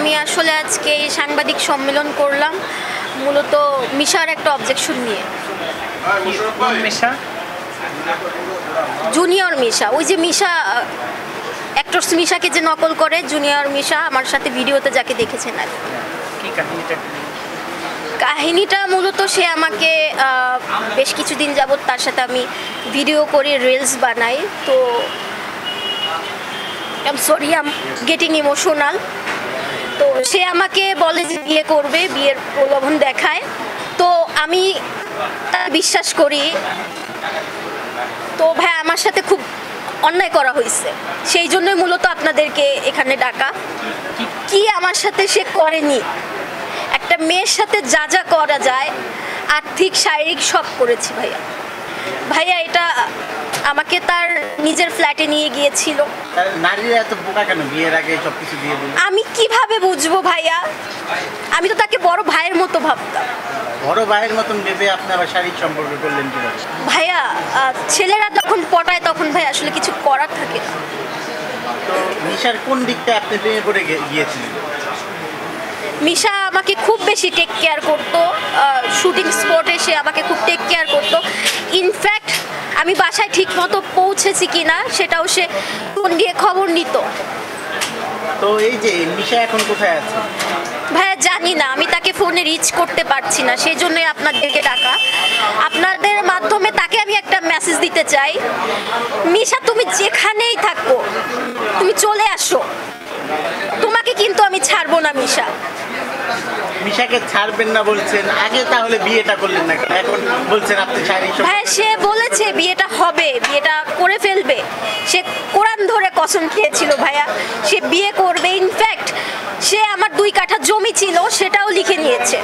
আমি আসলে আজকে এই সাংবাদিক সম্মেলন করলাম মূলত মিশার একটা অবজেকশন নিয়ে। মিশা? জুনিয়র মিশা, ওই যে মিশা অ্যাক্টরস মিশাকে যে নকল করে, জুনিয়র মিশা আমার সাথে ভিডিওতে যাকে দেখেছেন আর কি কাহিনীটা? কাহিনীটা মূলত সে আমাকে বেশ কিছুদিন যাবৎ তার সাথে আমি ভিডিও করি, রিলস বানাই। তো I am sorry, I am getting emotional. তো সে আমাকে বলে যে বিয়ে করবে, বিয়ের প্রলোভন দেখায়। তো আমি তা বিশ্বাস করি। তো ভাই আমার সাথে খুব অন্যায় করা হয়েছে, সেই জন্যই মূলত আপনাদেরকে এখানে ডাকা। কি আমার সাথে সে করেনি? একটা মেয়ের সাথে যা যা করা যায় আর্থিক শারীরিক সব করেছি ভাইয়া। ভাইয়া এটা আমাকে তার নিজের ফ্ল্যাটে নিয়ে গিয়েছিল। নারীরা এত বোকা কেন বিয়ের আগে সব কিছু দিয়ে বলে? আমি কিভাবে বুঝবো ভাইয়া? আমি তো তাকে বড় ভাইয়ের মতো ভাবতাম। বড় ভাইয়ের মতন ভেবে আপনি আবার শারীরিক সম্পর্ক করলেন কিভাবে? ভাইয়া ছেলেরা যখন পটায় তখন ভাই আসলে কিছু করার থাকে না। তো মিশার কোন দিকটা আপনি প্রেমে পড়ে গিয়েছিলেন? মিশা আমাকে খুব বেশি টেক কেয়ার করতো, শুটিং স্পটে সে আমাকে খুব টেক কেয়ার করতো। ইনফ্যাক্ট আমি বাসায় ঠিক মতো পৌঁছেছি কিনা সেটাও সে ফোন দিয়ে খবর নিত। তো এই যে মিশা এখন কোথায় আছে? ভাইয়া জানি না, আমি তাকে ফোনে রিচ করতে পারছি না, সেই জন্যই আপনাদেরকে ডাকা। আপনাদের মাধ্যমে তাকে আমি একটা মেসেজ দিতে চাই, মিশা তুমি যেখানেই থাকো তুমি চলে আসো, তোমাকে কিন্তু আমি ছাড়বো না মিশা। মিশাকে ছাড়বেন না বলছেন, আগে তাহলে বিয়েটা করলেন না, এখন বলছেন আপনি শারীরিক ভাই সে বলেছে বিয়েটা হবে, বিয়েটা করে ফেলবে। সে কোরআন ধরে কসম খেয়েছিল ভাইয়া, সে বিয়ে করবে। ইনফ্যাক্ট সে আমার 2 কাঠা জমি ছিল সেটাও লিখে নিয়েছে।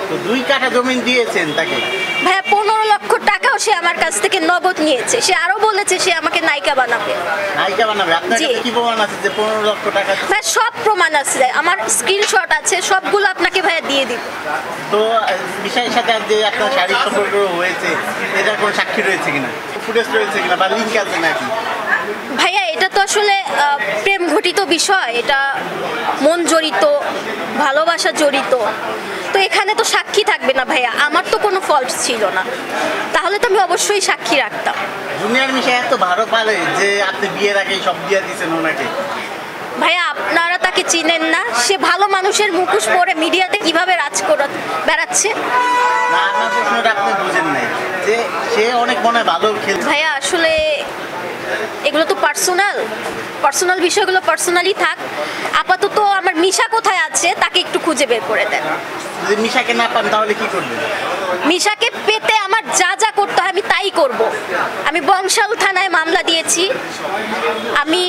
তো 2 কাঠা জমি দিয়েছেন তাকে? ভাইয়া 15 লক্ষ টাকাও সে আমার কাছ থেকে নগদ নিয়েছে। সে আরো বলেছে সে আমাকে নায়িকা বানাবে। নায়িকা বানাবে? আপনার কাছে কি প্রমাণ আছে যে 15 লক্ষ টাকা? ভাই সব প্রমাণ আছে, আমার স্ক্রিনশট আছে, সবগুলো আপনাকে ভাইয়া দিয়ে দিব। তো মিশার সাথে যে আপনার শারীরিক সম্পর্ক হয়েছে এটার কোনো সাক্ষী রয়েছে কিনা, ফুটেজ রয়েছে কিনা, বা লিঙ্ক আছে নাকি? ভাইয়া এটা তো আসলে প্রেম ঘটিত বিষয়, এটা মন জড়িত, ভালোবাসা জড়িত। তো এখানে তো সাক্ষী থাকবে না ভাইয়া, আমার তো কোনো ফল্ট ছিল না, তাহলে তো আমি অবশ্যই সাক্ষী রাখতাম। জুনিয়র মিশা এত ভালো পারে যে আপনি বিয়ের আগে সব দিয়ে দিয়েছেন ওনাকে? ভাইয়া আপনারা তাকে চিনেন না, সে ভালো মানুষের মুখোশ পরে মিডিয়াতে কিভাবে রাজ করে বেড়াচ্ছে। না, আপনার প্রশ্নটা আপনি বুঝেন নাই যে সে অনেক মনে হয় ভালো খেলছে। ভাইয়া আসলে এগুলো তো পার্সোনাল বিষয়গুলো পার্সোনালি থাক। আপাতত আমার মিশা কোথায় আছে তাকে একটু খুঁজে বের করে দেন। যদি মিশাকে না পান তাহলে কি করবেন? মিশাকে পেতে আমার যা যা করতে হয় আমি তাই করব। আমি বংশাল থানায় মামলা দিয়েছি, আমি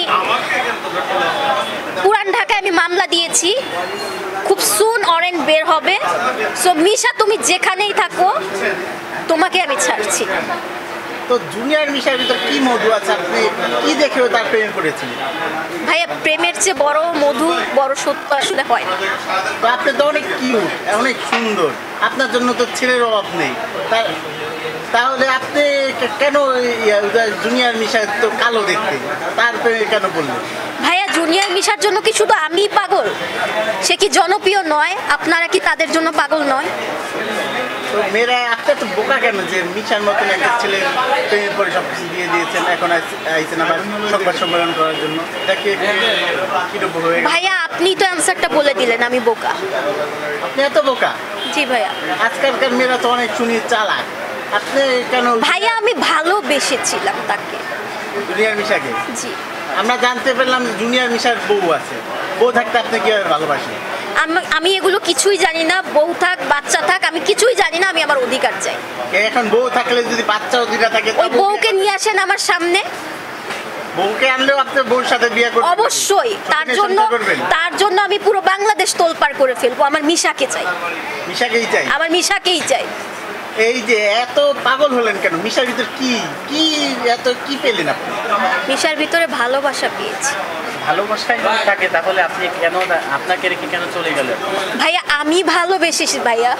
পুরান ঢাকায় আমি মামলা দিয়েছি, খুব সুন অরেন্ট বের হবে। সো মিশা তুমি যেখানেই থাকো তোমাকে আমি ছাড়ছি। তো জুনিয়র মিশার ভিতর কি মধু আছে, আপনি কি দেখেও তার প্রেমে পড়েছেন? ভাইয়া প্রেমের চেয়ে বড় মধু, বড় সত্য আসলে হয় না। তো আপনি তো অনেক কিউট, অনেক সুন্দর, আপনার জন্য তো ছেলের অভাব নেই। তাহলে আপনি কেন জুনিয়র মিশা তো কালো দেখতে, তার প্রেমে কেন পড়লেন? ভাইয়া জুনিয়র মিশার জন্য কি শুধু আমিই পাগল? সে কি জনপ্রিয় নয়? আপনারা কি তাদের জন্য পাগল নয়? তো মেয়েরা আপনি তো বোকা কেন যে মিশার মতন একটা ছেলে প্রেমে পড়ে সব কিছু দিয়ে দিয়েছেন, এখন আইছেন আবার সংবাদ সম্মেলন করার জন্য? এটাকে কিরকম হয়ে গেল? ভাইয়া আপনি তো অ্যান্সারটা বলে দিলেন, আমি বোকা। আপনি এত বোকা? জি ভাইয়া। আজকালকার মেয়েরা তো অনেক শুনি চালাক, আপনি কেন? ভাইয়া আমি ভালোবেসেছিলাম তাকে। জুনিয়র মিশাকে? জি। আমরা জানতে পারলাম জুনিয়র মিশার বউ আছে, বউ থাকতে আপনি কিভাবে ভালোবাসেন? আমি এগুলো কিছুই জানি না, বউ থাক বাচ্চা থাক আমি কিছুই জানি না, আমি আমার অধিকার চাই। এখন বউ থাকলে যদি বাচ্চা অধিকার থাকে, ওই বউকে নিয়ে আসেন আমার সামনে। বউকে আনলেও আপনি বউর সাথে বিয়ে করবেন? অবশ্যই, তার জন্য আমি পুরো বাংলাদেশ তোলপাড় করে ফেলবো। আমার মিশাকে চাই। মিশাকেই চাই? আমার মিশাকেই চাই। এই যে এত পাগল হলেন কেন? মিশার ভিতর কি কি এত কি পেলেন আপনি? মিশার ভিতরে ভালোবাসা পেয়েছি। ভালোবাসায় থাকে, তাহলে আপনি কেন আপনাকে রেখে কেন চলে গেলেন? ভাইয়া আমি ভালোবেসেছি ভাইয়া,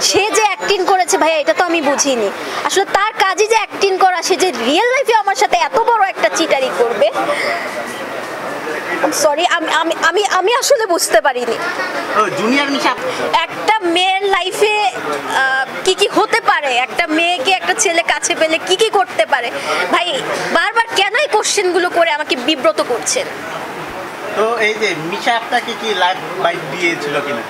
সে যে অ্যাক্টিং করেছে ভাইয়া এটা তো আমি বুঝিনি। আসলে তার কাজই যে অ্যাক্টিং করা, সে যে রিয়েল লাইফে আমার সাথে এত বড় একটা চিটারি করবে সরি, আমি আমি আমি আমি আসলে বুঝতে পারিনি ও জুনিয়র মিশা একটা মেয়ের লাইফে কি কি হতে পারে, একটা মেয়েকে একটা ছেলে কাছে পেলে কি কি করতে পারে। ভাই বারবার কেন এই কোশ্চেনগুলো করে আমাকে বিব্রত করছেন? তো এই যে মিশা আপনাকে কি লাইফ বাইক দিয়েছিল কিনা?